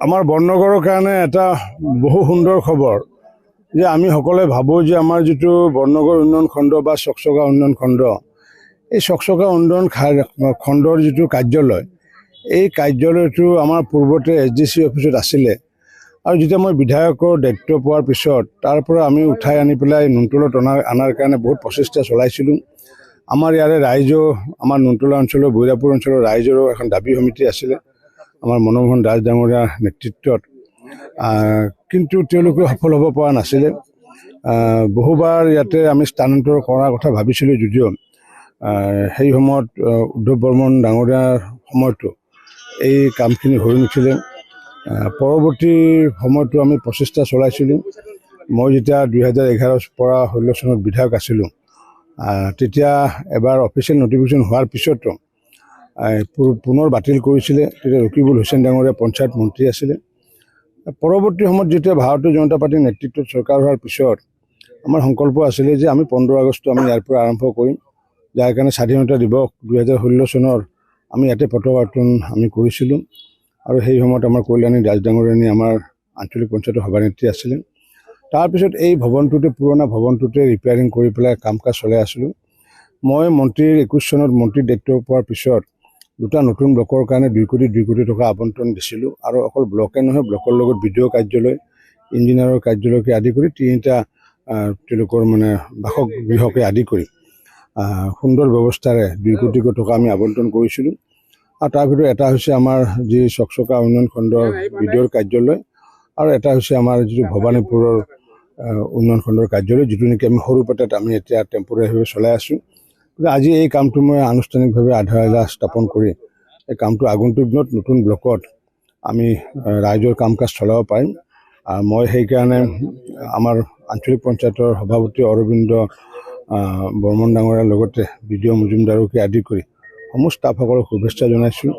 আমাৰ বৰনগৰৰ কাৰণে এটা বহু সুন্দৰ খবৰ যে আমি সকলোৱে ভাবোঁ যে আমাৰ যিটো বৰনগৰ উন্নয়ন খণ্ড বা চকচকা উন্নয়ন খণ্ড, এই চকচকা উন্নয়ন খণ্ডৰ যিটো কাৰ্যালয়, এই কাৰ্যালয়টো আমাৰ পূৰ্বতে SDC অফিচত আছিলে আৰু যেতিয়া মই বিধায়কৰ দায়িত্ব পোৱাৰ পিছত তাৰ পৰা আমি উঠাই আনি পেলাই নুনতলত অনাৰ কাৰণে বহুত প্ৰচেষ্টা চলাইছিলোঁ। আমাৰ ইয়াৰে ৰাইজৰ, আমাৰ নুনতলা অঞ্চলৰ বৈৰাপুৰ অঞ্চলৰ ৰাইজৰো এখন দাবী সমিতি আছিলে আমাৰ মনমোহন দাস ডাঙৰীয়াৰ নেতৃত্বত, কিন্তু তেওঁলোকে সফল হ'ব পৰা নাছিলে। বহুবাৰ ইয়াতে আমি স্থানান্তৰ কৰাৰ কথা ভাবিছিলোঁ যদিও সেই সময়ত উদ্ধৱ বৰ্মন ডাঙৰীয়াৰ সময়তো এই কামখিনি হৈ নুঠিলে। পৰৱৰ্তী সময়তো আমি প্ৰচেষ্টা চলাইছিলোঁ। মই যেতিয়া 2011 পৰা 16 চনত বিধায়ক আছিলোঁ, তেতিয়া এবাৰ অফিচিয়েল নটিফিকেশ্যন হোৱাৰ পিছতো পুনৰ বাতিল কৰিছিলে। তেতিয়া ৰকিবুল হুছেইন ডাঙৰীয়া পঞ্চায়ত মন্ত্ৰী আছিলে। পৰৱৰ্তী সময়ত যেতিয়া ভাৰতীয় জনতা পাৰ্টীৰ নেতৃত্বত চৰকাৰ হোৱাৰ পিছত আমাৰ সংকল্প আছিলে যে আমি 15 আগষ্ট আমি ইয়াৰ পৰা আৰম্ভ কৰিম, যাৰ কাৰণে স্বাধীনতা দিৱস 2016 চনৰ আমি ইয়াতে পতাকা উত্তোলন আমি কৰিছিলোঁ। আৰু সেই সময়ত আমাৰ কল্যাণী দাস ডাঙৰীয়ানী আমাৰ আঞ্চলিক পঞ্চায়তৰ সভানেত্ৰী আছিলে। তাৰপিছত এই ভৱনটোতে, পুৰণা ভৱনটোতে ৰিপেয়াৰিং কৰি পেলাই কাম কাজ চলাই আছিলোঁ। মই 21 চনত মন্ত্ৰীৰ দায়িত্ব পোৱাৰ পিছত দুটা নতুন ব্লকৰ কাৰণে 2 কোটি টকা আবণ্টন দিছিলোঁ। আৰু অকল ব্লকে নহয়, ব্লকৰ লগত BDO কাৰ্যালয়, ইঞ্জিনিয়াৰৰ কাৰ্যালয়কে আদি কৰি 3টা তেওঁলোকৰ মানে বাসগৃহকে আদি কৰি সুন্দৰ ব্যৱস্থাৰে 2 কোটি টকা আমি আবণ্টন কৰিছিলোঁ। আৰু তাৰ ভিতৰত এটা হৈছে আমাৰ যি চকচকা উন্নয়ন খণ্ডৰ BDOৰ কাৰ্যালয়, আৰু এটা হৈছে আমাৰ যিটো ভৱানীপুৰৰ উন্নয়ন খণ্ডৰ কাৰ্যালয়, যিটো নেকি আমি সৰুপেটাত আমি এতিয়া টেম্পৰাৰীভাৱে চলাই আছোঁ। গতিকে আজি এই কামটো মই আনুষ্ঠানিকভাৱে আধাৰশিলা স্থাপন কৰি এই কামটো আগন্তুক দিনত নতুন ব্লকত আমি ৰাইজৰ কাম কাজ চলাব পাৰিম। মই সেইকাৰণে আমাৰ আঞ্চলিক পঞ্চায়তৰ সভাপতি অৰবিন্দ বৰ্মন ডাঙৰীয়াৰ লগতে BDO মজুমদাৰকে আদি কৰি সমূহ ষ্টাফসকলক শুভেচ্ছা জনাইছোঁ।